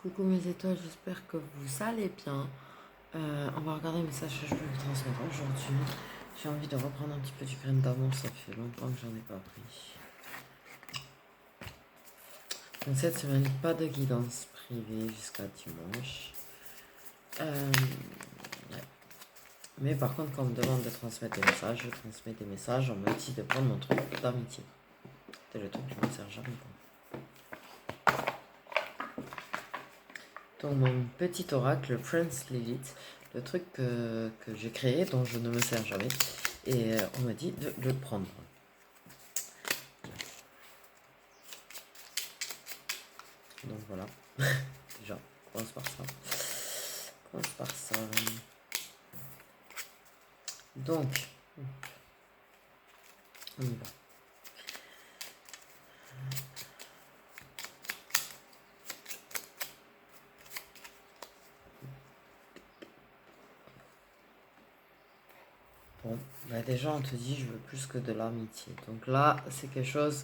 Coucou mes étoiles, j'espère que vous allez bien. On va regarder le message que je peux vous transmettre aujourd'hui. J'ai envie de reprendre un petit peu du grain d'amour, ça fait longtemps que j'en ai pas pris. Donc cette semaine, pas de guidance privée jusqu'à dimanche. Ouais. Mais par contre, quand on me demande de transmettre des messages, je transmets des messages. On me dit de prendre mon truc d'amitié. C'est le truc que je ne me sers jamais. Donc mon petit oracle, Prince Lilith, le truc que j'ai créé, dont je ne me sers jamais. Et on m'a dit de le prendre. Donc voilà. Déjà, on commence par ça. On commence par ça. Donc, on y va. Bon, bah déjà on te dit je veux plus que de l'amitié. Donc là, c'est quelque chose,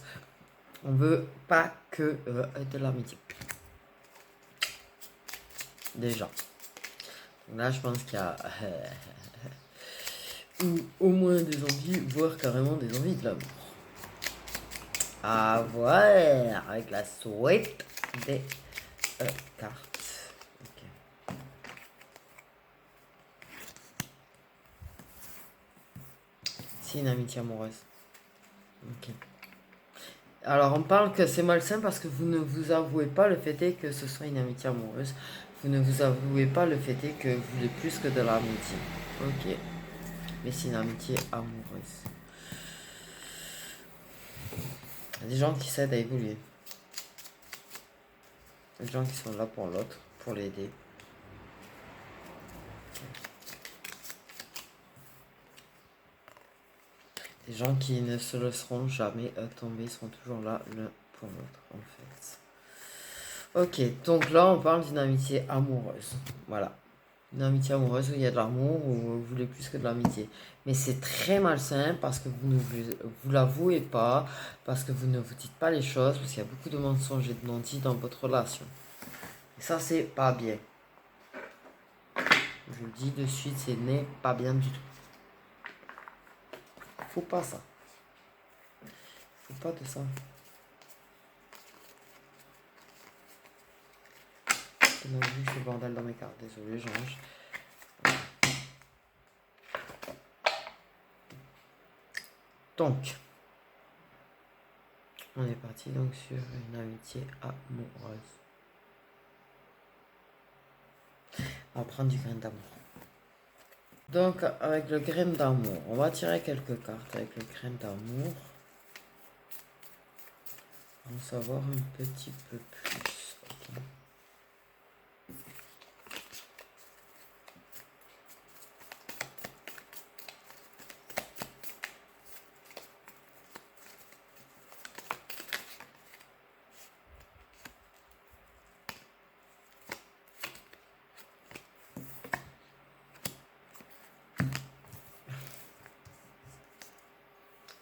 on veut pas que de l'amitié. Déjà. Donc là, je pense qu'il y a au moins des envies, voire carrément des envies de l'amour. À voir avec la suite des cartes. Ok. C'est une amitié amoureuse. Ok. Alors on parle que c'est malsain parce que vous ne vous avouez pas le fait est que ce soit une amitié amoureuse. Vous ne vous avouez pas le fait est que vous voulez plus que de l'amitié. Ok. Mais c'est une amitié amoureuse. Il y a des gens qui s'aident à évoluer. Il y a des gens qui sont là pour l'autre, pour l'aider. Des gens qui ne se laisseront jamais tomber, seront toujours là l'un pour l'autre en fait. Ok, donc là on parle d'une amitié amoureuse. Voilà. Une amitié amoureuse où il y a de l'amour, où vous voulez plus que de l'amitié. Mais c'est très malsain parce que vous ne vous l'avouez pas, parce que vous ne vous dites pas les choses, parce qu'il y a beaucoup de mensonges et de non-dits dans votre relation. Et ça, c'est pas bien. Je vous le dis de suite, ce n'est pas bien du tout. Faut pas ça. Faut pas de ça. On a vu ce bordel dans mes cartes. Désolé, j'ange. Donc, on est parti donc sur une amitié amoureuse. On va prendre du grain d'amour. Donc, avec le grain d'amour, on va tirer quelques cartes avec le grain d'amour. On va savoir un petit peu plus. Okay.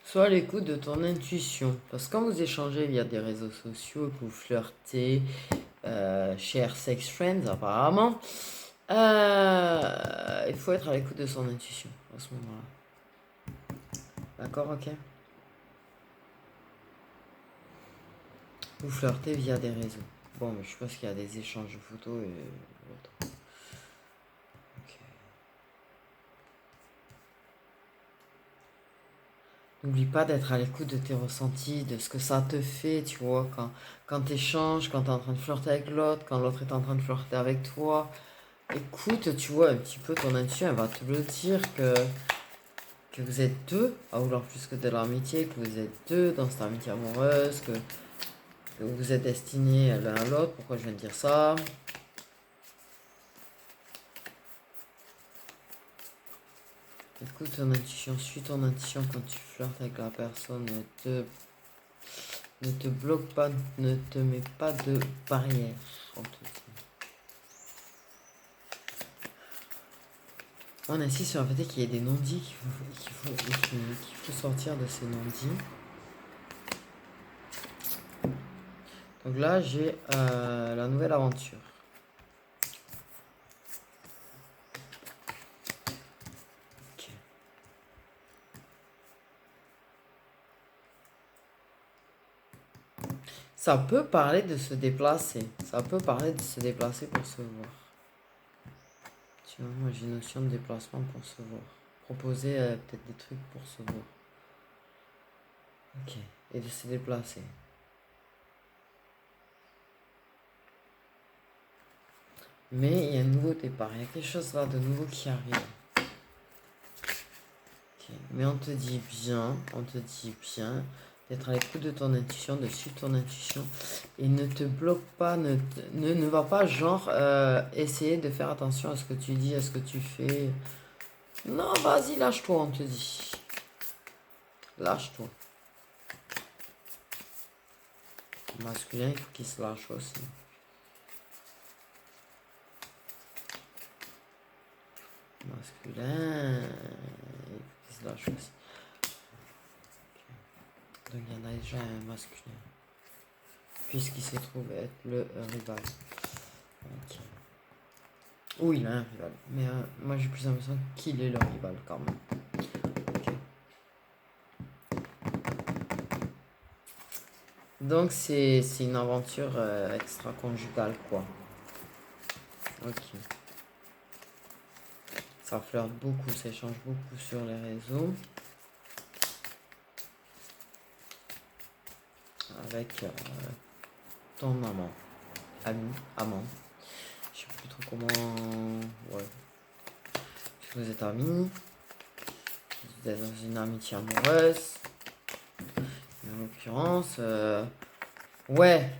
Sois à l'écoute de ton intuition. Parce que quand vous échangez via des réseaux sociaux, que vous flirtez, chers sex friends apparemment, il faut être à l'écoute de son intuition à ce moment-là. D'accord, ok. Vous flirtez via des réseaux. Bon, mais je pense qu'il y a des échanges de photos et autres. Ok. N'oublie pas d'être à l'écoute de tes ressentis, de ce que ça te fait, tu vois, quand tu échanges, quand tu es en train de flirter avec l'autre, quand l'autre est en train de flirter avec toi. Écoute, tu vois, un petit peu ton intuition, elle va te le dire que vous êtes deux à vouloir plus que de l'amitié, que vous êtes deux dans cette amitié amoureuse, que vous êtes destinés l'un à l'autre. Pourquoi je viens de dire ça? Écoute ton intuition, suis ton intuition quand tu flirtes avec la personne. Ne te bloque pas, ne te mets pas de barrière. On insiste sur le fait qu'il y ait des non-dits, qu'il faut sortir de ces non-dits. Donc là, j'ai la nouvelle aventure. Ça peut parler de se déplacer. Ça peut parler de se déplacer pour se voir. Tu vois, moi j'ai une notion de déplacement pour se voir. Proposer peut-être des trucs pour se voir. Ok. Et de se déplacer. Mais il y a un nouveau départ. Il y a quelque chose là de nouveau qui arrive. Okay. Mais on te dit bien d'être à l'écoute de ton intuition, de suivre ton intuition et ne te bloque pas, ne va pas genre essayer de faire attention à ce que tu dis, à ce que tu fais. Non, vas-y, lâche-toi, on te dit. Lâche-toi. Le masculin, il faut qu'il se lâche aussi. Le masculin, il faut qu'il se lâche aussi. Donc il y en a déjà un masculin. Puisqu'il se trouve être le rival. Ok. Oui, il a un rival. Mais moi j'ai plus l'impression qu'il est le rival quand même. Okay. Donc c'est une aventure extra-conjugale quoi. Ok. Ça flirte beaucoup, ça échange beaucoup sur les réseaux. Avec ton amant. Amant. Je sais plus trop comment... Ouais. Vous êtes amis. Vous êtes dans une amitié amoureuse. En l'occurrence... Ouais.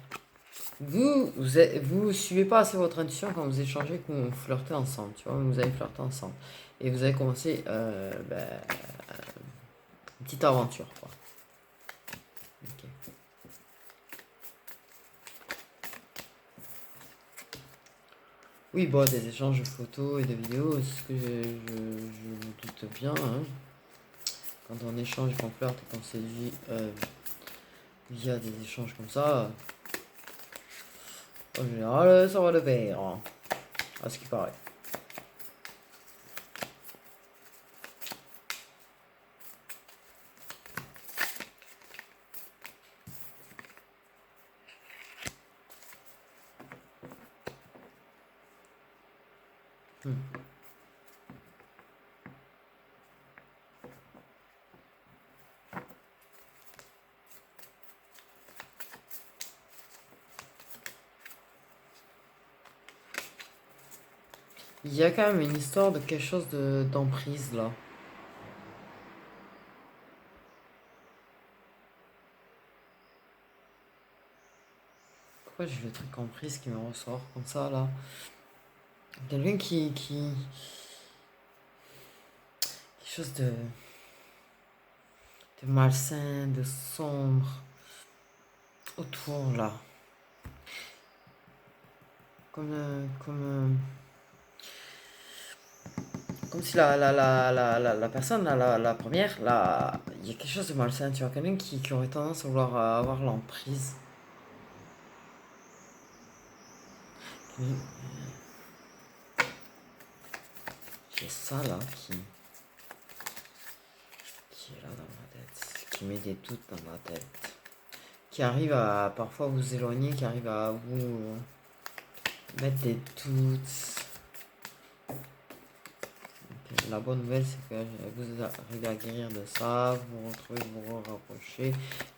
Vous suivez pas assez votre intuition quand vous échangez, quand vous flirtez ensemble, tu vois, vous avez flirté ensemble. Et vous avez commencé une petite aventure, quoi. Okay. Oui, bon, des échanges de photos et de vidéos, c'est ce que je me doute bien. Hein. Quand on échange, qu'on flirte et qu'on séduit via des échanges comme ça, en général, ça va de pair. Hein, à ce qui paraît. Il y a quand même une histoire de quelque chose d'emprise là. Pourquoi j'ai le truc emprise qui me ressort comme ça là? Quelqu'un qui... Quelque chose de malsain, de sombre autour là. Comme si la personne, la première, là, il y a quelque chose de malsain, tu vois, quelqu'un qui aurait tendance à vouloir avoir l'emprise. J'ai ça là qui est là dans ma tête, qui met des doutes dans ma tête, qui arrive à parfois vous éloigner, qui arrive à vous mettre des doutes. La bonne nouvelle, c'est que vous arrivez à guérir de ça, vous retrouvez, vous rapprochez.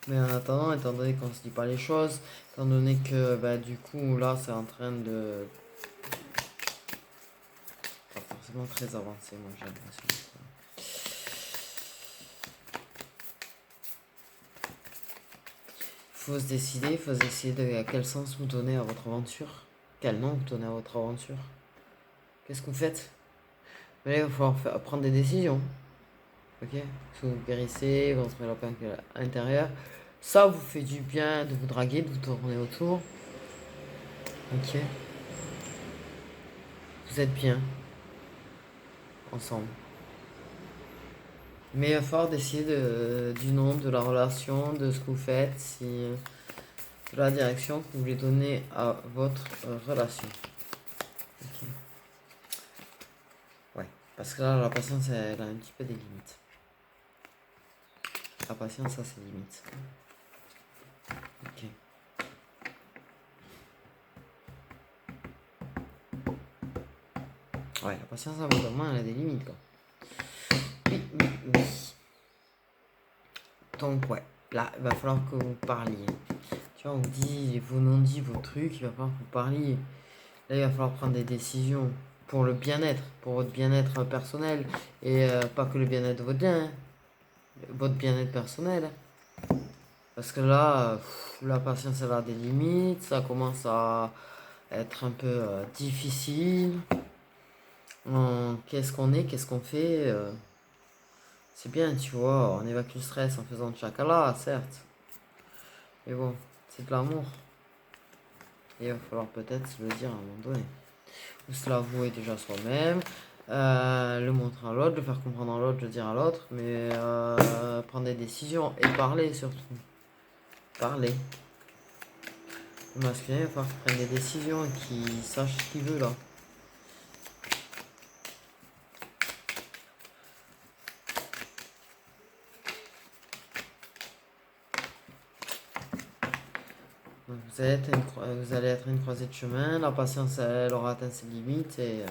Mais en attendant, étant donné qu'on ne se dit pas les choses, étant donné que bah, du coup, là, c'est en train de... Pas forcément très avancé, moi j'ai l'impression. Faut se décider, faut essayer de quel sens vous donnez à votre aventure. Quel nom vous donnez à votre aventure. Qu'est-ce que vous faites? Mais là, il va falloir prendre des décisions. Ok? Si vous guérissez, vous rentrez la paix à l'intérieur. Ça vous fait du bien de vous draguer, de vous tourner autour. Ok? Vous êtes bien ensemble. Mais il va falloir décider du nom, de la relation, de ce que vous faites, de la direction que vous voulez donner à votre relation. Ok. Ouais. Parce que là, la patience, elle a un petit peu des limites. La patience, ça, c'est limite. Ok. Ouais, la patience, à un moment, elle a des limites, quoi. Oui, oui, oui. Donc, ouais, là, il va falloir que vous parliez. Tu vois, on vous dit vos non-dits, vos trucs, il va falloir que vous parliez. Là, il va falloir prendre des décisions pour le bien-être, pour votre bien-être personnel. Et pas que le bien-être de votre bien, hein, votre bien-être personnel. Parce que là, la patience, elle a des limites, ça commence à être un peu difficile. Qu'est-ce qu'on est, qu'est-ce qu'on fait c'est bien, tu vois, on évacue le stress en faisant de chakala, certes. Mais bon, c'est de l'amour. Et il va falloir peut-être se le dire à un moment donné. Ou se l'avouer déjà soi-même, le montrer à l'autre, le faire comprendre à l'autre, le dire à l'autre, mais prendre des décisions et parler surtout. Parler. Le masculin, il va falloir qu'il prenne des décisions, qu'il sache ce qu'il veut là. Donc vous allez être une croisée de chemin, la patience elle aura atteint ses limites et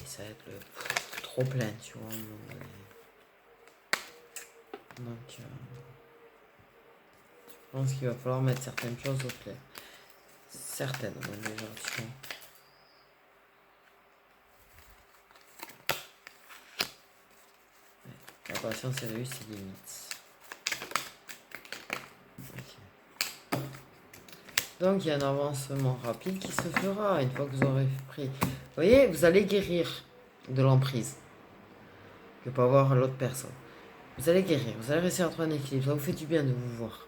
ça va être le trop plein, tu vois. Donc, je pense qu'il va falloir mettre certaines choses au clair. Certaines, même déjà, tu vois. La patience, elle a eu ses limites. Okay. Donc, il y a un avancement rapide qui se fera une fois que vous aurez pris. Vous voyez, vous allez guérir de l'emprise que peut avoir l'autre personne. Vous allez guérir, vous allez réussir à trouver un équilibre. Ça vous fait du bien de vous voir.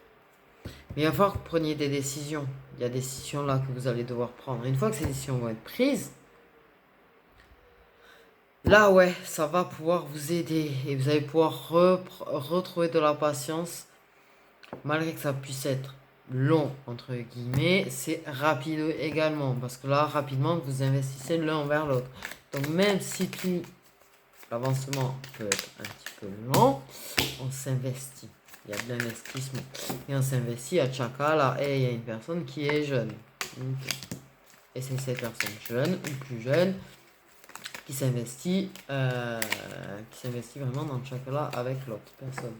Mais il va falloir que vous preniez des décisions. Il y a des décisions là que vous allez devoir prendre. Une fois que ces décisions vont être prises, là, ouais, ça va pouvoir vous aider. Et vous allez pouvoir retrouver de la patience. Malgré que ça puisse être long, entre guillemets, c'est rapide également. Parce que là, rapidement, vous investissez l'un envers l'autre. Donc même si l'avancement peut être un petit peu lent, on s'investit. Il y a de l'investissement. Et on s'investit à Chaka, là, et il y a une personne qui est jeune. Et c'est cette personne jeune ou plus jeune qui s'investit vraiment dans Chaka, là, avec l'autre personne.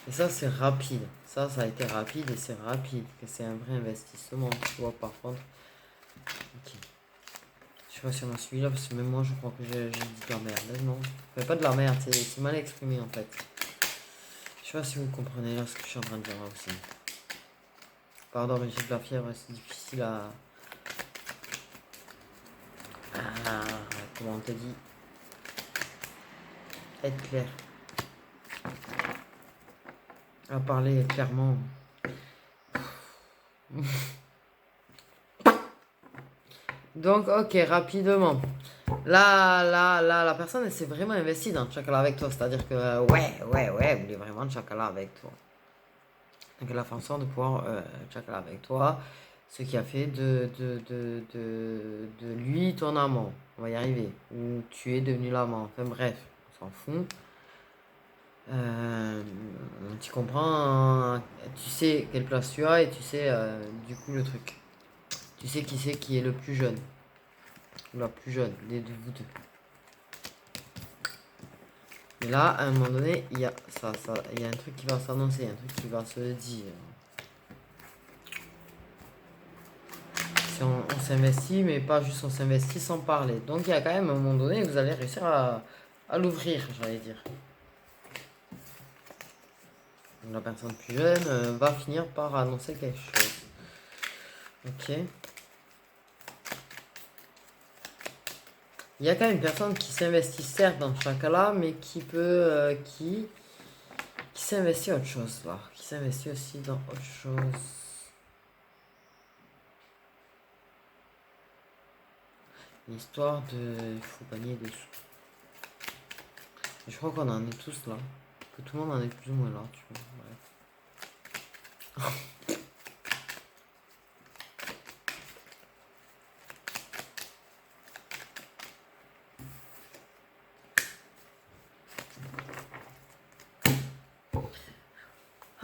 Et ça, c'est rapide. Ça a été rapide et c'est rapide. Que c'est un vrai investissement. Tu vois, par contre. Ok. Je sais pas si on a suivi là, parce que même moi, je crois que j'ai dit de la merde. Non, mais pas de la merde, c'est mal exprimé en fait. Je sais pas si vous comprenez là ce que je suis en train de dire là aussi. Pardon, mais j'ai de la fièvre, c'est difficile à. Comment on te dit être clair. À parler clairement. Donc, ok, rapidement. Là, la personne, elle s'est vraiment investie dans le chocolat avec toi. C'est-à-dire que, ouais, elle voulait vraiment le chocolat avec toi. Donc, elle a fait en sorte de pouvoir chocolat avec toi. Ce qui a fait de lui ton amant. On va y arriver. Ou tu es devenu l'amant. Enfin, bref, on s'en fout. Tu comprends, hein, tu sais quelle place tu as et tu sais du coup le truc. Tu sais qui c'est qui est le plus jeune. Ou la plus jeune des deux, vous deux. Et là, à un moment donné, il y a il y a un truc qui va s'annoncer, un truc qui va se dire. Si on s'investit, mais pas juste on s'investit sans parler. Donc il y a quand même un moment donné, vous allez réussir à l'ouvrir, j'allais dire. La personne plus jeune va finir par annoncer quelque chose. Ok. Il y a quand même une personne qui s'investit certes dans ce cas-là, mais qui s'investit autre chose là. Qui s'investit aussi dans autre chose. L'histoire de. Il faut gagner des sous. Je crois qu'on en est tous là. Que tout le monde en est plus ou moins là, tu vois. Bref.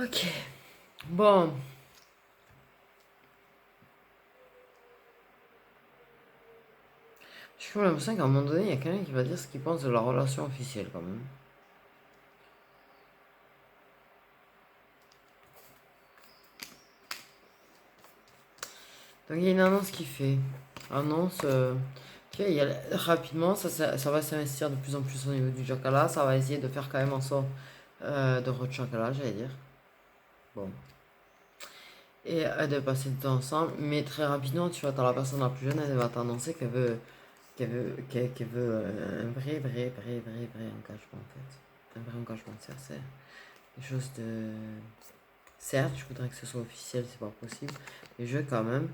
Ok. Bon. J'ai l'impression qu'à un moment donné, il y a quelqu'un qui va dire ce qu'il pense de la relation officielle quand même. Donc il y a une annonce qui fait. Annonce. Ok, rapidement, ça va s'investir de plus en plus au niveau du Chakala. Ça va essayer de faire quand même en sorte de Chakala, j'allais dire. Bon. Et de passer du temps ensemble. Mais très rapidement, tu vois, dans la personne la plus jeune, elle va t'annoncer qu'elle veut un vrai engagement en fait. Un vrai engagement, c'est quelque chose de. Certes, je voudrais que ce soit officiel, c'est pas possible. Mais je veux quand même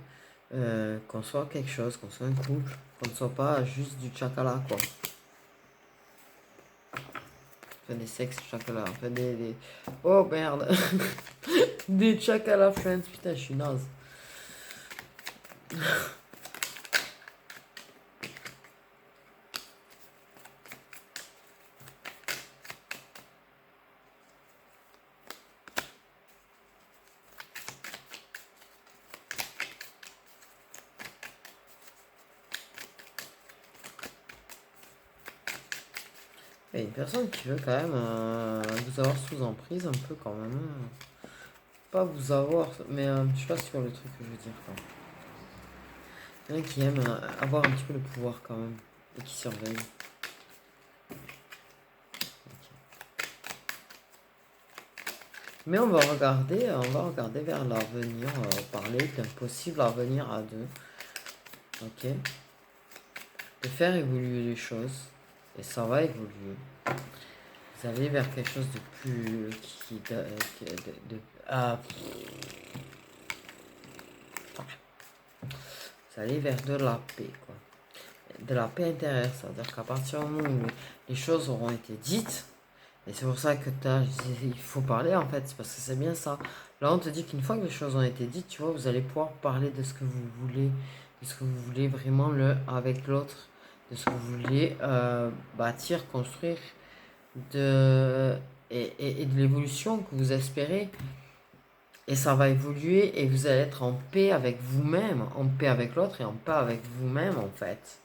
qu'on soit quelque chose, qu'on soit un couple, qu'on ne soit pas juste du chakala quoi. Enfin des sexes chakala, enfin des. Oh merde. Des chakala friends, putain je suis naze. Il y a une personne qui veut quand même vous avoir sous emprise un peu quand même. Pas vous avoir, mais je sais pas si tu vois le truc que je veux dire quoi. Il y en a qui aiment avoir un petit peu le pouvoir quand même et qui surveillent. Mais on va regarder vers l'avenir, parler d'un possible avenir à deux. Ok. De faire évoluer les choses. Et ça va évoluer. Vous allez vers quelque chose de plus. Vous allez vers de la paix, quoi. De la paix intérieure. C'est-à-dire qu'à partir du moment où les choses auront été dites, et c'est pour ça que il faut parler en fait, c'est parce que c'est bien ça. Là, on te dit qu'une fois que les choses ont été dites, tu vois, vous allez pouvoir parler de ce que vous voulez, de ce que vous voulez vraiment avec l'autre, de ce que vous voulez bâtir, construire, et de l'évolution que vous espérez. Et ça va évoluer et vous allez être en paix avec vous-même, en paix avec l'autre et en paix avec vous-même en fait.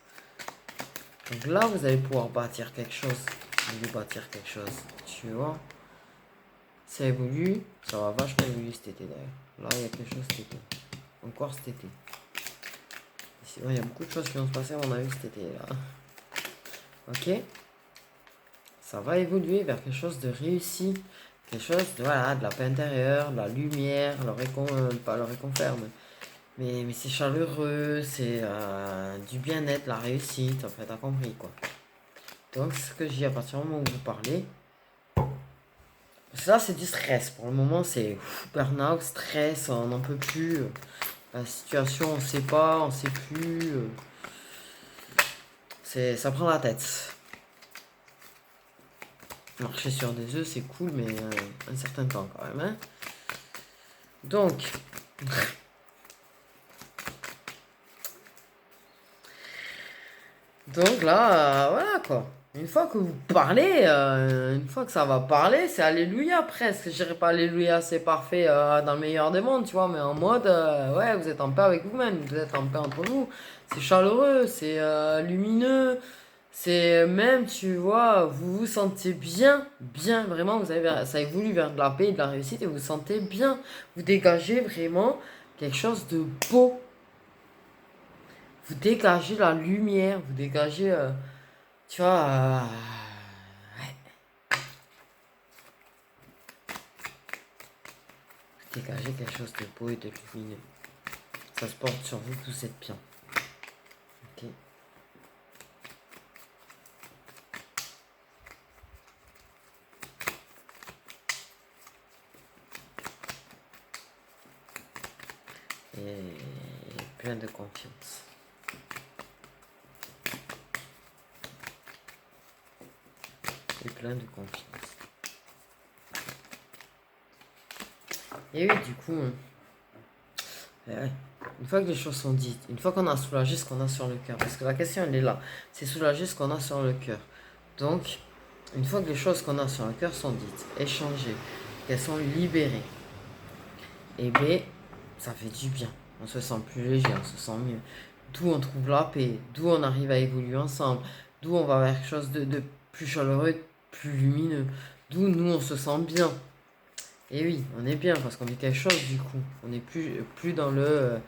Donc là, vous allez pouvoir bâtir quelque chose. Vous allez bâtir quelque chose, tu vois. Ça évolue, ça va vachement évoluer cet été d'ailleurs. Là, il y a quelque chose cet été. Encore cet été. Sinon, il y a beaucoup de choses qui vont se passer à mon avis cet été là. Ok. Ça va évoluer vers quelque chose de réussi. Quelque chose de, voilà, de la paix intérieure, de la lumière, pas le réconfort, mais c'est chaleureux, c'est du bien-être, la réussite, en fait, t'as compris quoi. Donc, c'est ce que je dis à partir du moment où vous parlez. Ça, c'est du stress. Pour le moment, c'est burn-out, stress, on n'en peut plus. La situation, on sait pas, on sait plus. Ça prend la tête. Marcher sur des œufs, c'est cool, mais un certain temps quand même. Hein. Donc, là, voilà quoi. Une fois que vous parlez, une fois que ça va parler, c'est Alléluia presque. Je dirais pas Alléluia, c'est parfait dans le meilleur des mondes, tu vois, mais en mode, ouais, vous êtes en paix avec vous-même, vous êtes en paix entre vous. C'est chaleureux, c'est lumineux, c'est même, tu vois, vous vous sentez bien, bien, vraiment, ça évolue vers de la paix et de la réussite et vous vous sentez bien. Vous dégagez vraiment quelque chose de beau. Vous dégagez la lumière, vous dégagez. Tu vois, ouais. Dégager quelque chose de beau et de lumineux. Ça se porte sur vous, vous êtes bien. Ok. Et plein de confiance. Et plein de confiance. Et oui, du coup, une fois que les choses sont dites, une fois qu'on a soulagé ce qu'on a sur le cœur, parce que la question elle est là, c'est soulager ce qu'on a sur le cœur. Donc, une fois que les choses qu'on a sur le cœur sont dites, échangées, qu'elles sont libérées, et bien, ça fait du bien. On se sent plus léger, on se sent mieux. d'où on trouve la paix, d'où on arrive à évoluer ensemble, d'où on va vers quelque chose de plus chaleureux, plus lumineux, d'où nous on se sent bien. Et oui, on est bien parce qu'on vit quelque chose du coup. On n'est plus dans le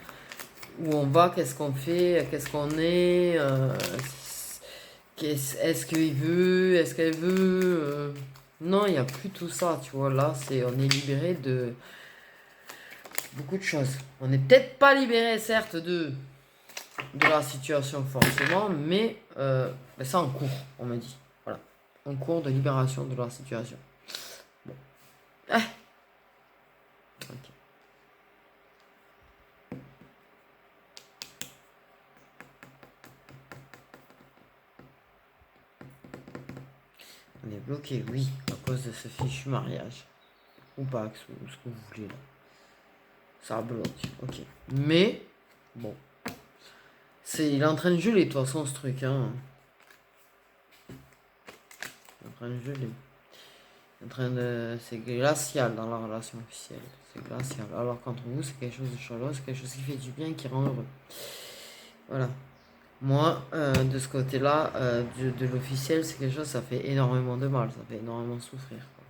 où on va, qu'est-ce qu'on fait, qu'est-ce qu'on est, est-ce qu'il veut, est-ce qu'elle veut. Non, il n'y a plus tout ça, tu vois. Là, on est libéré de beaucoup de choses. On n'est peut-être pas libéré, certes, de la situation forcément, mais c'est en cours, on me dit. Voilà. En cours de libération de la situation. Bon. Ah, ok. On est bloqué, oui, à cause de ce fichu mariage. Ou pas, ce que vous voulez là. Ça bloque, ok. Mais, bon. Il est en train de geler, de toute façon, ce truc, hein. Il est en train de geler. C'est glacial dans la relation officielle. C'est glacial. Alors qu'entre vous, c'est quelque chose de chaleureux, c'est quelque chose qui fait du bien, qui rend heureux. Voilà. Moi, de ce côté-là, de l'officiel, c'est quelque chose, ça fait énormément de mal, ça fait énormément souffrir, quoi.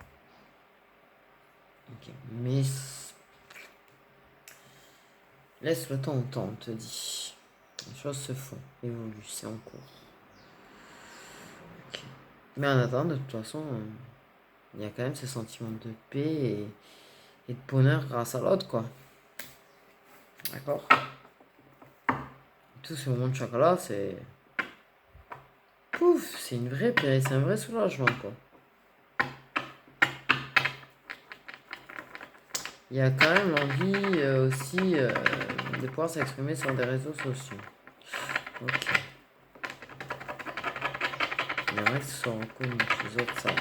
Ok. Mais laisse le temps au temps, on te dit. Les choses se font, évoluent, c'est en cours. Ok. Mais en attendant, de toute façon, il y a quand même ce sentiment de paix et de bonheur grâce à l'autre, quoi. D'accord? Tout ce moment de chocolat, c'est. Pouf, c'est une vraie paix, c'est un vrai soulagement, quoi. Il y a quand même l'envie aussi de pouvoir s'exprimer sur des réseaux sociaux. Ok. Il y en a qui sont reconnus, les autres sages.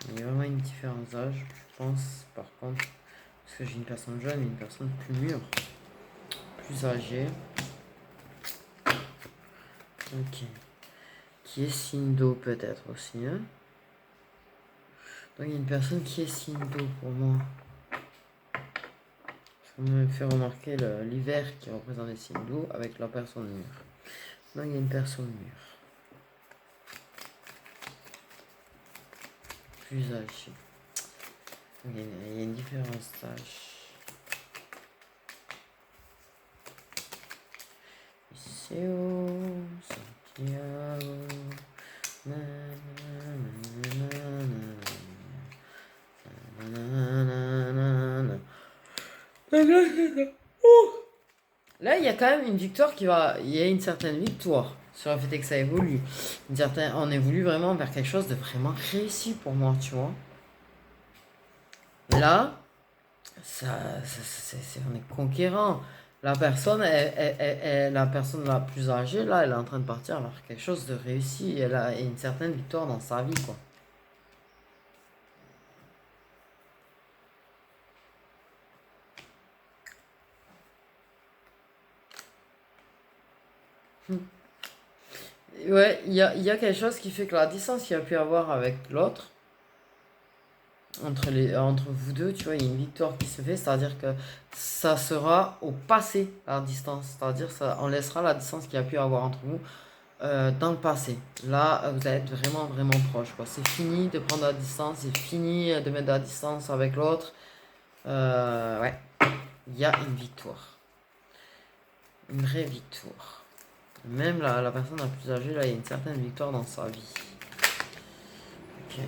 Il y a vraiment une différence d'âge, je pense, par contre, parce que j'ai une personne jeune et une personne plus mûre, plus âgée. Ok. Qui est signe d'eau peut-être aussi, hein? Donc il y a une personne qui est signe d'eau pour moi. Ça me fait remarquer l'hiver qui représente les signes d'eau avec la personne mûre. Donc il y a une personne mûre, plus âgée. Il y a une différence d'âge. Liceo, Santiago. Là, il y a quand même une victoire qui va. Il y a une certaine victoire sur le fait que ça évolue. On évolue vraiment vers quelque chose de vraiment réussi pour moi, tu vois. Là, on est conquérant. La personne, la personne la plus âgée, là, elle est en train de partir vers quelque chose de réussi. Elle a une certaine victoire dans sa vie, quoi. Ouais, il y a quelque chose qui fait que la distance qu'il y a pu avoir avec l'autre, entre vous deux, tu vois, il y a une victoire qui se fait, c'est-à-dire que ça sera au passé, la distance. C'est-à-dire on laissera la distance qu'il y a pu avoir entre vous dans le passé. Là, vous allez être vraiment, vraiment proche, quoi. C'est fini de prendre la distance, c'est fini de mettre de la distance avec l'autre. Ouais, il y a une victoire. Une vraie victoire. Même la personne la plus âgée, là, il y a une certaine victoire dans sa vie. Ok.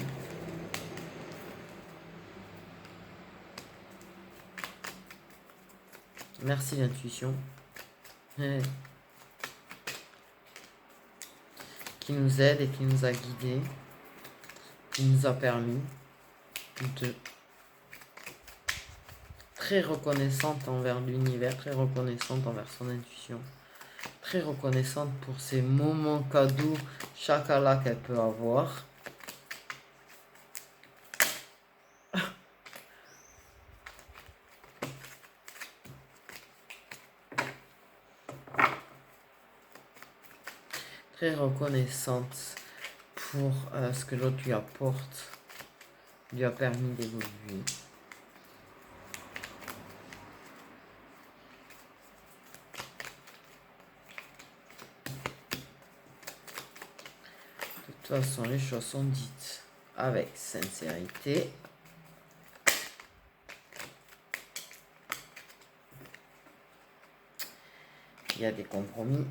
Merci l'intuition. Qui nous aide et qui nous a guidés. Qui nous a permis de très reconnaissante envers l'univers, très reconnaissante envers son intuition, très reconnaissante pour ces moments cadeaux, chacun qu'elle peut avoir. très reconnaissante pour ce que l'autre lui apporte, lui a permis d'évoluer. De toute façon, les choses sont dites avec sincérité. Il y a des compromis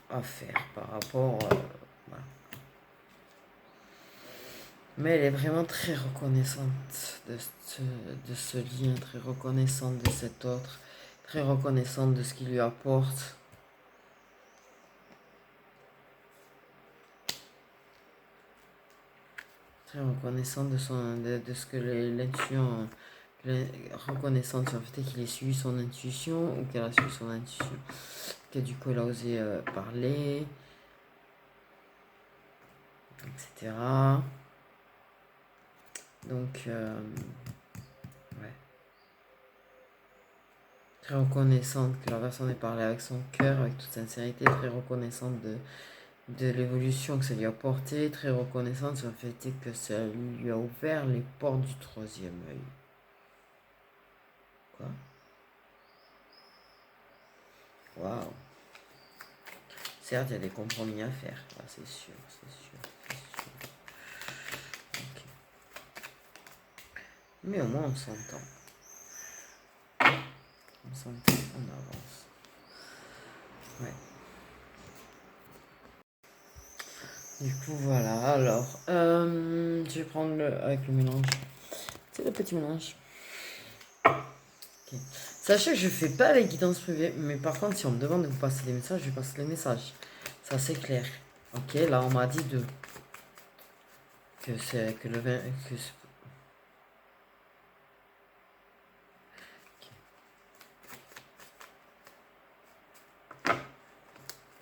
à faire par rapport... voilà. Mais elle est vraiment très reconnaissante de ce lien, très reconnaissante de cet autre, très reconnaissante de ce qu'il lui apporte. Très reconnaissante de ce que l'intuition... reconnaissante sur le fait qu'il ait suivi son intuition ou qu'elle a suivi son intuition. Que du coup elle a osé parler, etc. Donc, ouais. Très reconnaissante que la personne ait parlé avec son cœur, avec toute sincérité, très reconnaissante de l'évolution que ça lui a apporté, très reconnaissante sur le fait que ça lui a ouvert les portes du troisième œil. Quoi? Waouh! Certes, il y a des compromis à faire, là, c'est sûr, c'est sûr, c'est sûr. Okay. Mais au moins, on s'entend. On s'entend, on avance. Ouais. Du coup, voilà, alors, je vais prendre avec le mélange. C'est le petit mélange. Okay. Sachez que je fais pas les guidances privées, mais par contre, si on me demande de vous passer des messages, je passe les messages. Ça, c'est clair. Ok, là, on m'a dit deux. Que c'est que le 20... Que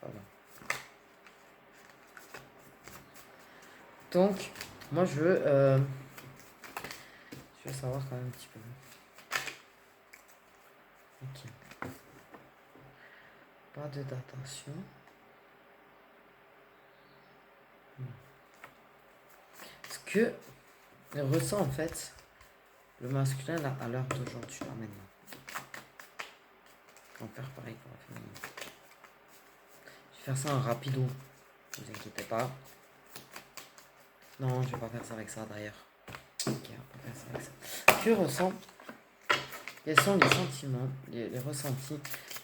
voilà. Donc, moi, je veux savoir quand même un petit peu. Ok. Pas de datation. Ce que ressent en fait le masculin là, à l'heure d'aujourd'hui, là maintenant. On va faire pareil pour la féminine. Je vais faire ça en rapido. Ne vous inquiétez pas. Non, je vais pas faire ça avec ça d'ailleurs. Ok, on va pas faire ça avec ça. Que ressent? Quels sont les sentiments, les ressentis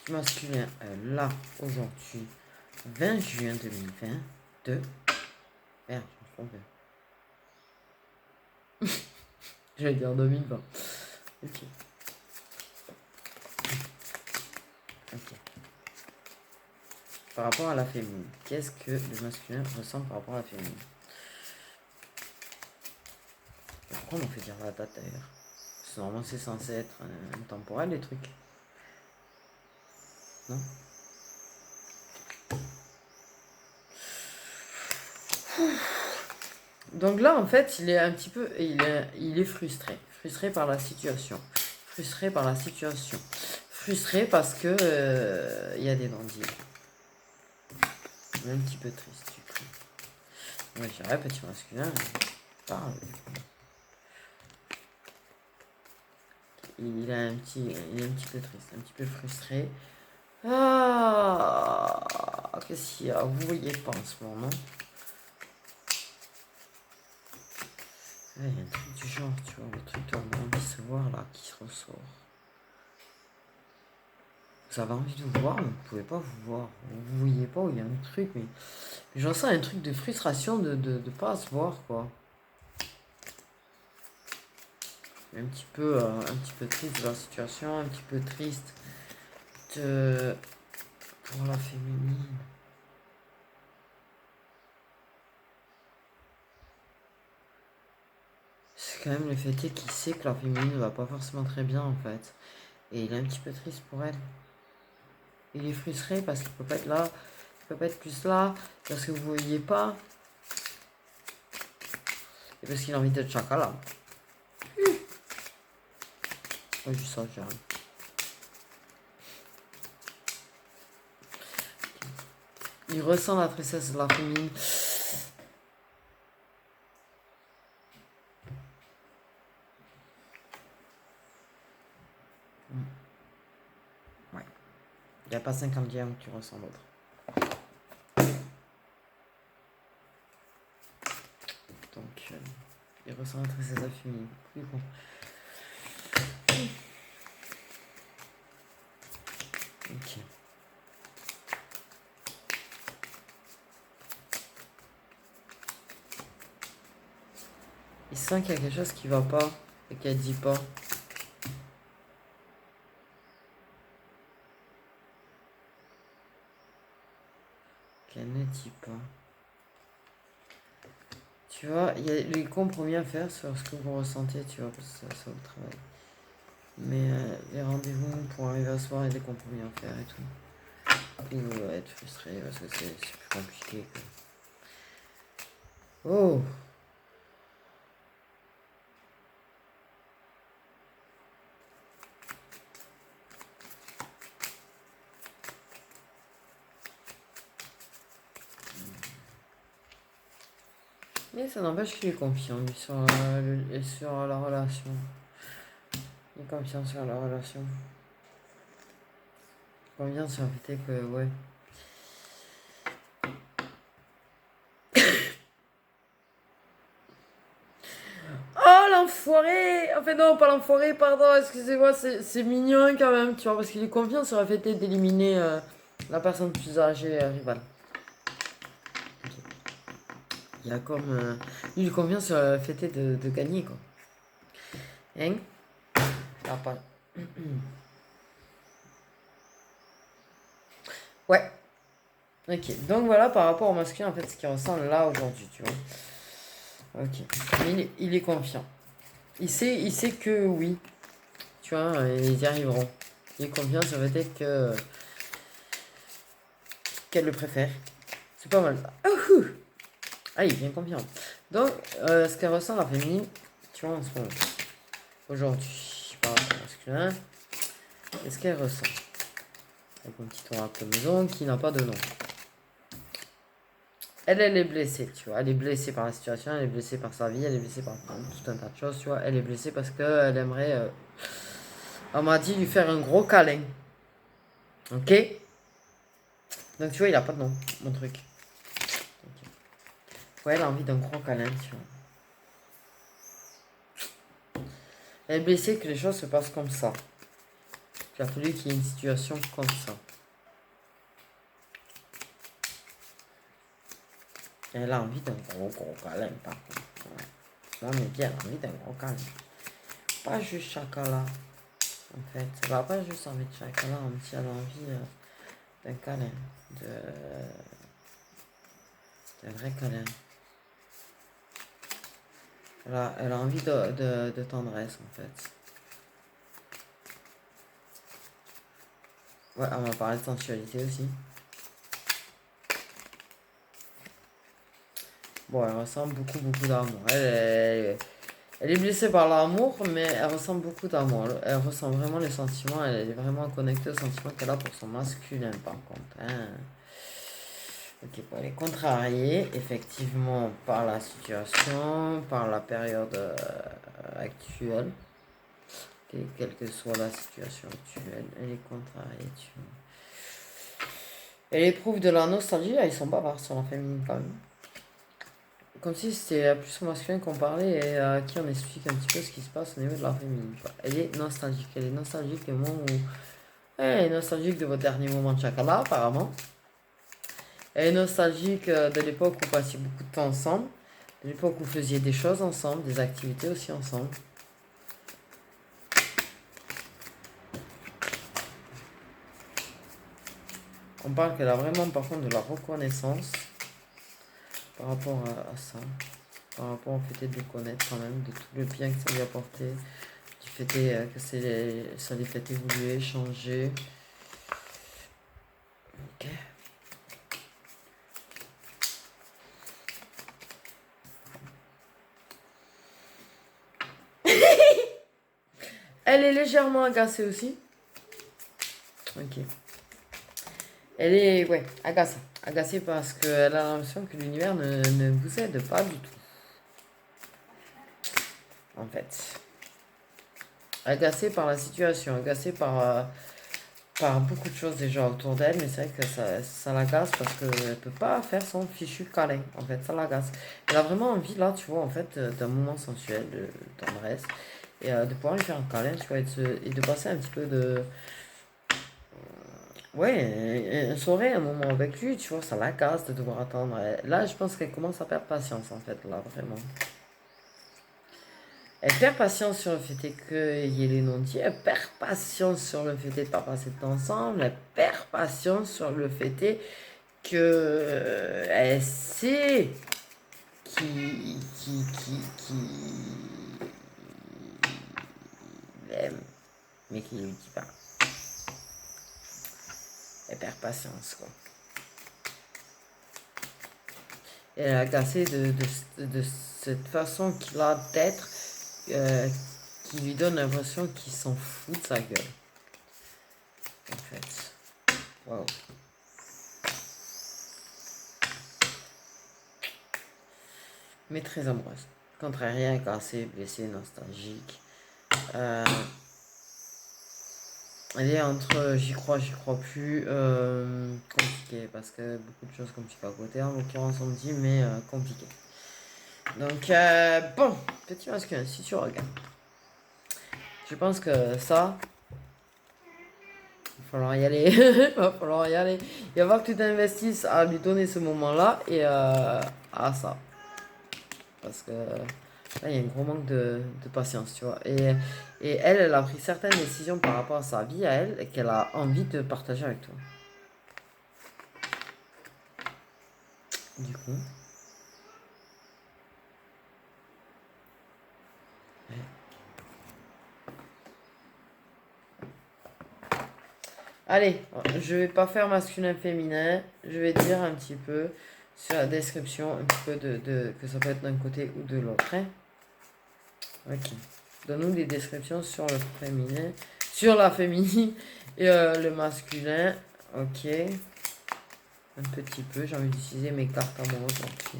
du masculin là, aujourd'hui, 20 juin 2022? Merde, je me trompe. J'allais dire 2020. Ok. Ok. Par rapport à la féminine, qu'est-ce que le masculin ressent par rapport à la féminine? Pourquoi on fait dire la date d'ailleurs? Normalement c'est censé être un temporel les trucs. Non? Donc là en fait il est un petit peu. Il est frustré. Frustré par la situation. Frustré par la situation. Frustré parce que il y a des bandits. Un petit peu triste du coup. Ouais, je dirais petit masculin. Parle. Il est un petit peu triste, un petit peu frustré. Ah, qu'est-ce qu'il y a? Vous voyez pas en ce moment, non? Il y a un truc du genre, tu vois, le truc dont on a envie de se voir là, qui se ressort. Vous avez envie de vous voir, mais vous pouvez pas vous voir. Vous voyez pas où il y a un truc, mais j'en sens un truc de frustration de pas se voir, quoi. Un petit peu triste de la situation, un petit peu triste pour la féminine. C'est quand même le fait qu'il sait que la féminine ne va pas forcément très bien en fait. Et il est un petit peu triste pour elle. Il est frustré parce qu'il peut pas être là, il peut pas être plus là, parce que vous voyez pas. Et parce qu'il a envie d'être chakala. Oh, juste ça, j'arrive. Il ressent la tristesse de la féminine. Ouais. Il n'y a pas 50 diams que tu ressens d'autres. Donc, il ressent la tristesse de la féminine. Oui, bon. Ok. Il sent qu'il y a quelque chose qui va pas et qu'elle dit pas. Qu'elle ne dit pas. Tu vois, il y a les compromis à faire sur ce que vous ressentez, tu vois, parce que ça vous travaille. Mais les rendez-vous pour arriver à se voir, il y a des compromis à faire et tout. Et vous être frustré parce que c'est plus compliqué. Quoi. Oh! Mais ça n'empêche qu'il est confiant lui, sur la relation. Il est confiant sur la relation. Confiant sur le fait que, ouais. Oh l'enfoiré! Enfin non, pas l'enfoiré, pardon, excusez-moi, c'est mignon quand même, tu vois, parce qu'il est confiant sur le fait d'éliminer la personne plus âgée rivale. Okay. Il a comme... il est confiant sur le fait de gagner, quoi. Hein? Ah, pas... Ouais. Ok, donc voilà par rapport au masculin, en fait, ce qu'il ressent là aujourd'hui, tu vois. Ok, mais il est confiant. Il sait que oui, tu vois, ils y arriveront. Il est confiant sur le fait que qu'elle le préfère. C'est pas mal. Ah, il est bien confiant. Donc, ce qu'elle ressent la féminine, tu vois, en ce moment. Aujourd'hui, par rapport au masculin, qu'est-ce qu'elle ressent? Avec un petit oracle de maison qui n'a pas de nom. Elle est blessée, tu vois. Elle est blessée par la situation, elle est blessée par sa vie, elle est blessée par tout un tas de choses, tu vois. Elle est blessée parce qu'elle aimerait, on m'a dit, lui faire un gros câlin. Ok? Donc, tu vois, il a pas de nom, mon truc. Okay. Ouais, elle a envie d'un gros câlin, tu vois. Elle est blessée que les choses se passent comme ça. Il a fallu qu'il y ait une situation comme ça. Elle a envie d'un gros câlin, par contre. Ouais. Non, mais bien, elle a envie d'un gros câlin. Pas juste chocolat. En fait, elle n'a pas juste envie de chocolat, elle a envie d'un câlin. D'un vrai câlin. Elle a envie de tendresse, en fait. Ouais, elle m'a parlé de sensualité aussi. Bon, elle ressent beaucoup d'amour. Elle est blessée par l'amour, mais elle ressent beaucoup d'amour. Elle ressent vraiment les sentiments. Elle est vraiment connectée aux sentiments qu'elle a pour son masculin, par contre. Hein. Ok, elle est contrariée, effectivement, par la situation, par la période actuelle. Okay, quelle que soit la situation actuelle, elle est contrariée, tu vois. Elle éprouve de la nostalgie, là, ils sont bavards sur la féminine quand même. Comme si c'était plus au masculin qu'on parlait et à qui on explique un petit peu ce qui se passe au niveau de la féminine. Elle est nostalgique. Elle est nostalgique du moment où... Elle est nostalgique de votre dernier moment de chakala, apparemment. Elle est nostalgique de l'époque où vous passiez beaucoup de temps ensemble. De l'époque où vous faisiez des choses ensemble, des activités aussi ensemble. On parle qu'elle a vraiment par contre de la reconnaissance par rapport à ça. Par rapport au fait de le connaître quand même, de tout le bien que ça lui a apporté. Du fait que ça les fait évoluer, changer. Ok. Elle est légèrement agacée aussi. Ok. Elle est, ouais, agacée. Agacée parce qu'elle a l'impression que l'univers ne vous aide pas du tout. En fait. Agacée par la situation, agacée par beaucoup de choses déjà autour d'elle, mais c'est vrai que ça l'agace parce qu'elle ne peut pas faire son fichu câlin. En fait, ça l'agace. Elle a vraiment envie, là, tu vois, en fait, d'un moment sensuel, de tendresse, et de pouvoir lui faire un câlin, tu vois, et de passer un petit peu de. Ouais, une soirée, un moment avec lui, tu vois, ça l'agace de devoir attendre. Là, je pense qu'elle commence à perdre patience, en fait, là, vraiment. Elle perd patience sur le fait qu'il y ait les non-dits, elle perd patience sur le fait de ne pas passer de temps ensemble, elle perd patience sur le fait que elle sait qui l'aime, mais qui ne lui dit pas. Elle perd patience, quoi. Elle est agacée de cette façon qu'il a d'être, qui lui donne l'impression qu'il s'en fout de sa gueule. En fait. Waouh. Mais très amoureuse. Contrariée, agacée, blessée, nostalgique. Euh, Elle est entre j'y crois plus, compliqué, parce que beaucoup de choses compliquées à côté, en l'occurrence on me dit, mais compliqué. Donc, bon, petit masculin, si tu regardes, je pense que ça, il va falloir y aller, il va falloir y aller. Il va falloir que tu t'investisses à lui donner ce moment-là et à ça. Parce que là, il y a un gros manque de patience, tu vois. Et elle a pris certaines décisions par rapport à sa vie à elle et qu'elle a envie de partager avec toi. Du coup. Ouais. Allez, je vais pas faire masculin-féminin. Je vais dire un petit peu sur la description, un petit peu que ça peut être d'un côté ou de l'autre. Hein. Ok. Donne-nous des descriptions sur le féminin, sur la féminine et le masculin. Ok. Un petit peu. J'ai envie d'utiliser mes cartes amoureuses. Okay.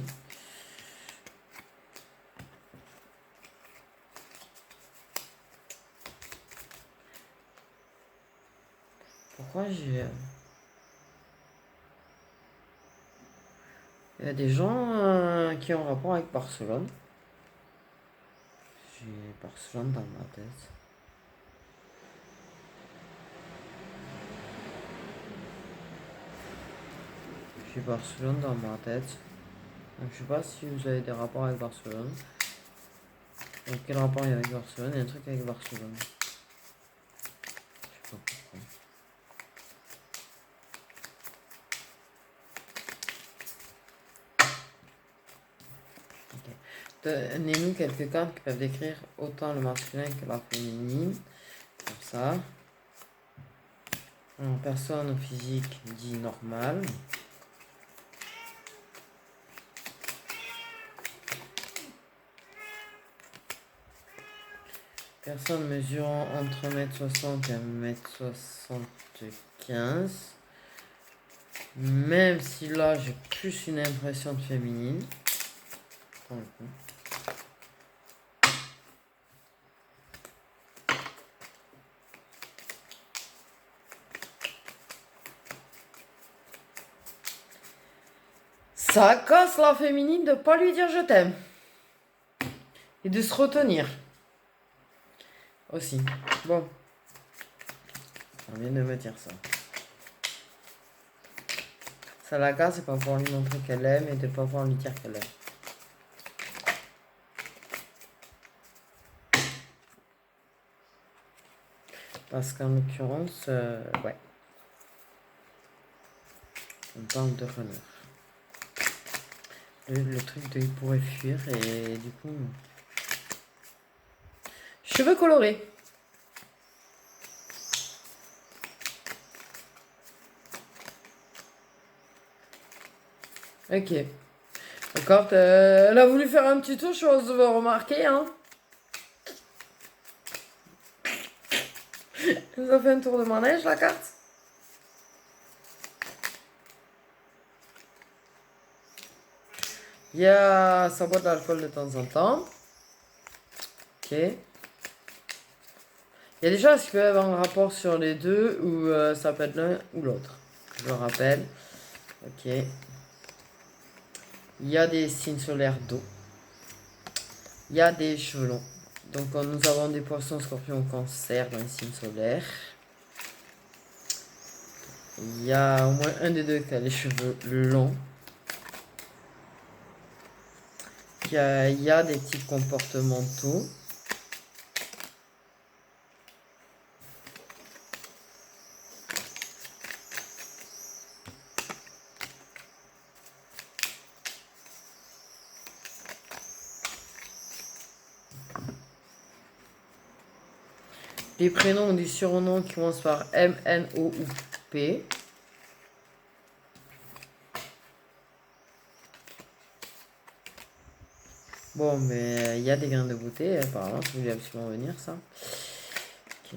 Pourquoi j'ai... Il y a des gens qui ont rapport avec Barcelone. J'ai Barcelone dans ma tête. J'ai Barcelone dans ma tête. Donc, je sais pas si vous avez des rapports avec Barcelone. Donc, quel rapport il y a avec Barcelone? Il y a un truc avec Barcelone. Je sais pas pourquoi. Ok. Donnez-nous quelques cartes qui peuvent décrire autant le masculin que la féminine. Comme ça. En personne physique dit normal. Personne mesurant entre 1m60 et 1m75. Même si là j'ai plus une impression de féminine. Pour le coup. Ça casse la féminine de pas lui dire je t'aime. Et de se retenir. Aussi. Bon. On vient de me dire ça. Ça la casse, c'est pas pouvoir lui montrer qu'elle aime et de pas pouvoir lui dire qu'elle aime. Parce qu'en l'occurrence, ouais. On parle de runner. Le truc de il pourrait fuir et du coup... Cheveux colorés. Ok. D'accord, elle a voulu faire un petit tour, chose de remarquer, hein. Elle nous a fait un tour de manège, la carte. Ça boit de l'alcool de temps en temps. Ok. Il y a des choses qui peuvent avoir un rapport sur les deux ou ça peut être l'un ou l'autre. Je le rappelle. Ok. Il y a des signes solaires d'eau. Il y a des cheveux longs. Donc nous avons des poissons, scorpions, cancer dans les signes solaires. Il y a au moins un des deux qui a les cheveux longs. Il y a des types comportementaux. Des prénoms ou des surnoms qui commencent par M, N, O ou P. Bon, mais il y a des grains de beauté, apparemment, ça voulait absolument venir, ça. Ok.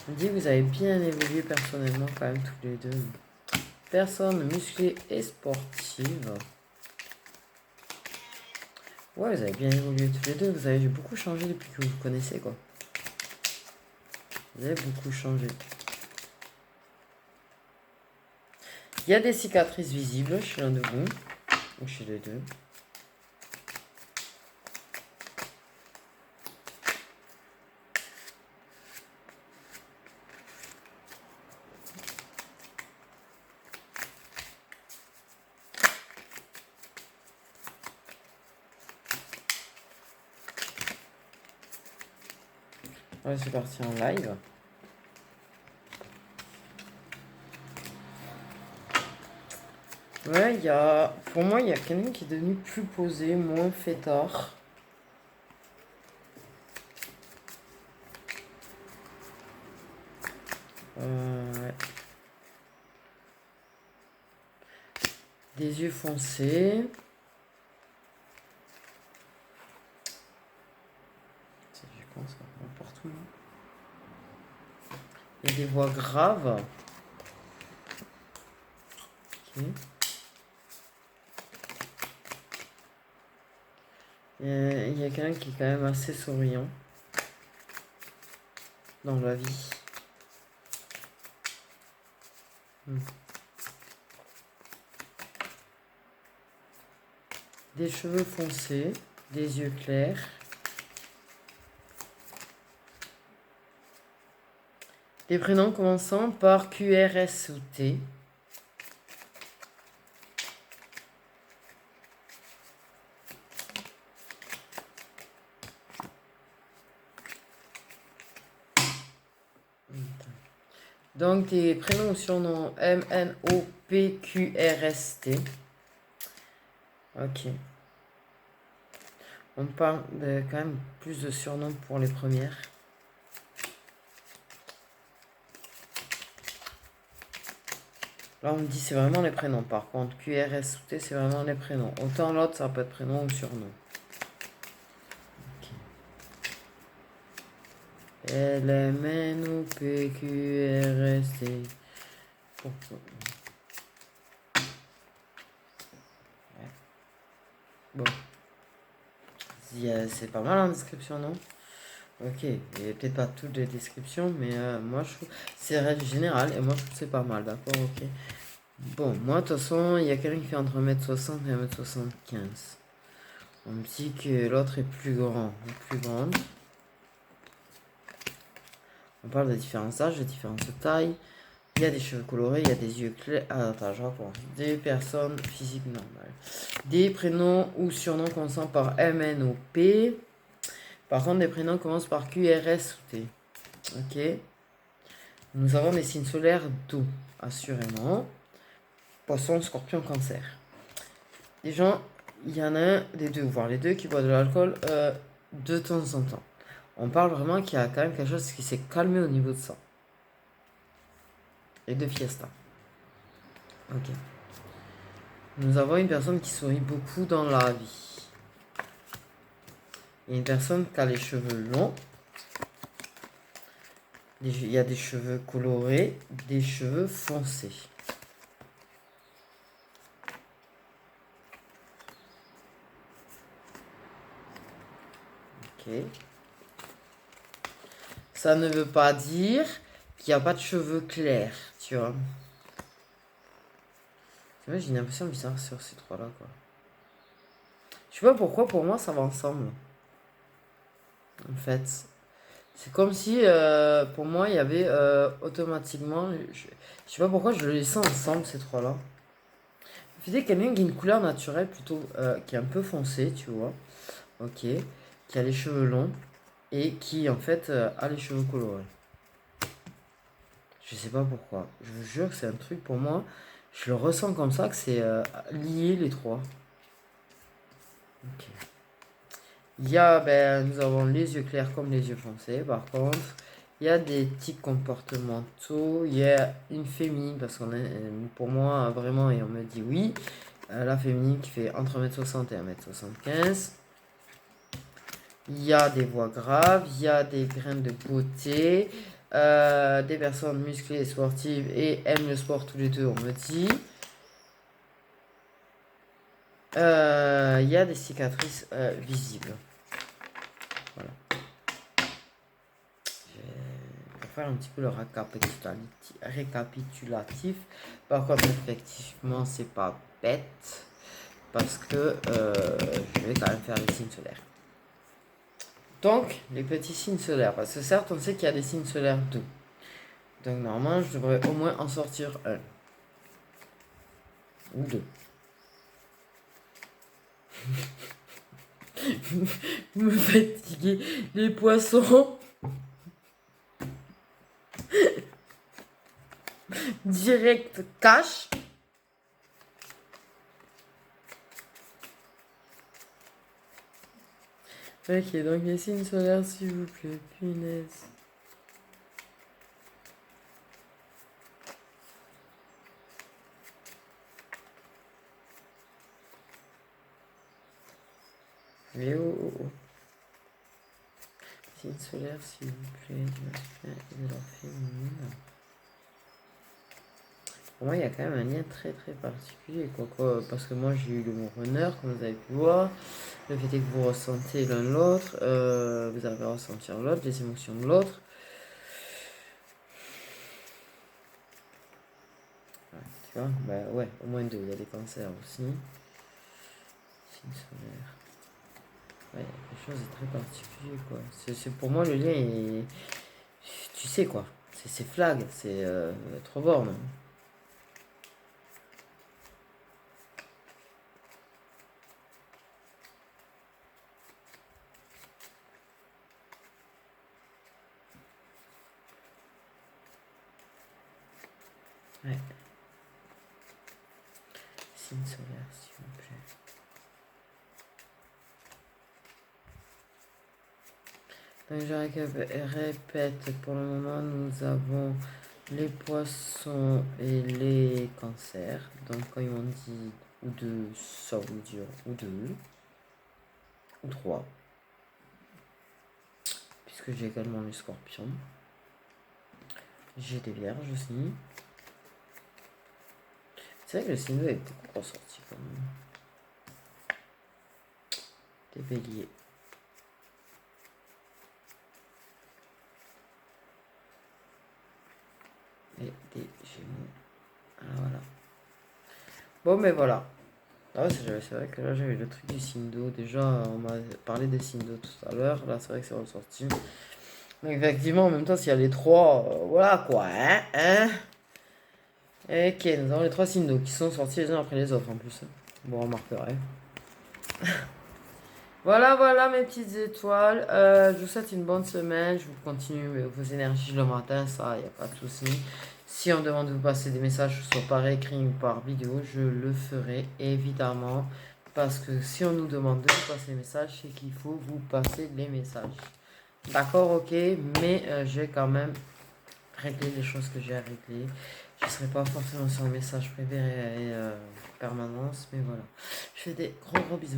On dit que vous avez bien évolué personnellement quand même tous les deux. Personne musclée et sportive. Ouais, vous avez bien évolué tous les deux. Vous avez beaucoup changé depuis que vous vous connaissez, quoi. Vous avez beaucoup changé. Il y a des cicatrices visibles chez l'un de vous. Ou chez les deux. Ouais, c'est parti en live. Ouais, pour moi, il y a quelqu'un qui est devenu plus posé, moins fêtard. Ouais. Des yeux foncés. Je pense ça va partout. Il y a des voix graves. Ok. Il y a quelqu'un qui est quand même assez souriant dans la vie. Des cheveux foncés, des yeux clairs. Des prénoms commençant par Q, R, S ou T. Donc des prénoms ou surnoms M, N, O, P, Q, R, S, T. Ok. On parle de quand même plus de surnoms pour les premières. Là, on me dit c'est vraiment les prénoms. Par contre, Q, R, S ou T, c'est vraiment les prénoms. Autant l'autre, ça peut être prénom ou surnom. L, M, N, O, P, Q, R, S, T. Bon. C'est pas mal en description, non? Ok, il n'y a peut-être pas toutes les descriptions, mais moi je trouve c'est règle générale et moi je trouve que c'est pas mal, d'accord, ok. Bon, moi de toute façon, il y a quelqu'un qui fait entre 1m60 et 1m75. On me dit que l'autre est plus grand ou plus grande. On parle de différents âges, de différentes tailles. Il y a des cheveux colorés, il y a des yeux clairs. Ah, attends, je reprends. Des personnes physiques normales. Des prénoms ou surnoms commençant par M, N ou P. Par contre, des prénoms commencent par Q, R, S ou T. Ok. Nous avons des signes solaires d'eau, assurément. Poisson, scorpion, cancer. Les gens, il y en a un des deux, voire les deux, qui boivent de l'alcool de temps en temps. On parle vraiment qu'il y a quand même quelque chose qui s'est calmé au niveau de ça. Et de fiesta. Ok. Nous avons une personne qui sourit beaucoup dans la vie. Il y a une personne qui a les cheveux longs. Il y a des cheveux colorés, des cheveux foncés. Ok. Ça ne veut pas dire qu'il n'y a pas de cheveux clairs, tu vois. C'est vrai, j'ai une impression bizarre sur ces trois-là, quoi. Je sais pas pourquoi, pour moi, ça va ensemble. En fait, c'est comme si, pour moi, il y avait automatiquement... Je sais pas pourquoi je les sens ensemble, ces trois-là. Il y a quelqu'un qui a une couleur naturelle plutôt, qui est un peu foncée, tu vois. Ok. Qui a les cheveux longs et qui, en fait, a les cheveux colorés. Je sais pas pourquoi. Je vous jure que c'est un truc pour moi. Je le ressens comme ça, que c'est lié les trois. Ok. Il y a, nous avons les yeux clairs comme les yeux foncés. Par contre, il y a des tics comportementaux. Il y a une féminine, parce qu'on est, pour moi, vraiment, et on me dit oui. La féminine qui fait entre 1m60 et 1m75. Il y a des voix graves. Il y a des graines de beauté. Des personnes musclées et sportives et aiment le sport tous les deux, on me dit. Il y a des cicatrices visibles. Voilà. Je vais faire un petit peu le récapitulatif. Par contre, effectivement, c'est pas bête. Parce que je vais quand même faire les signes solaires. Donc, les petits signes solaires. Parce que certes, on sait qu'il y a des signes solaires doux. Donc, normalement, je devrais au moins en sortir un. Ou deux. Vous me fatiguez. Les poissons. Direct cash. Ok, donc les signes solaires, s'il vous plaît. Punaise. Mais oh. Signes solaires, s'il vous plaît. Du masculin et de la féminine. Pour moi, il y a quand même un lien très très particulier. Quoi, parce que moi, j'ai eu le mot runner, comme vous avez pu voir. Le fait est que vous ressentez l'un l'autre. Vous avez ressentir l'autre, les émotions de l'autre. Ouais, tu vois, ouais, au moins deux. Il y a des cancers aussi. Signes solaires. Ouais, quelque chose est très particulier, quoi. C'est pour moi, le lien est... Tu sais, quoi. C'est flag, c'est trop borne. Ouais. Signe solaire, s'il vous plaît. Donc je répète, pour le moment, nous avons les poissons et les cancers. Donc quand ils m'ont dit ou deux, ça veut dire ou deux, ou trois. Puisque j'ai également les scorpions. J'ai des vierges aussi. C'est vrai que le signe est beaucoup ressorti quand même. Des béliers. Et des gémeaux. Alors voilà. Bon, mais voilà. Ah ouais, c'est vrai que là j'avais le truc du signe d'eau. Déjà, on m'a parlé des signes d'eau tout à l'heure. Là, c'est vrai que c'est ressorti. Donc, effectivement, en même temps, s'il y a les trois, voilà quoi, hein. Ok, nous avons les trois signes d'eau qui sont sortis les uns après les autres en plus. Vous remarquerez. Voilà mes petites étoiles. Je vous souhaite une bonne semaine. Je vous continue vos énergies le matin, ça, il n'y a pas de souci. Si on demande de vous passer des messages, soit par écrit ou par vidéo, je le ferai évidemment. Parce que si on nous demande de vous passer des messages, c'est qu'il faut vous passer les messages. D'accord, ok, mais je vais quand même régler les choses que j'ai à régler. Je ne serai pas forcément sur un message privé et permanence, mais voilà. Je fais des gros bisous.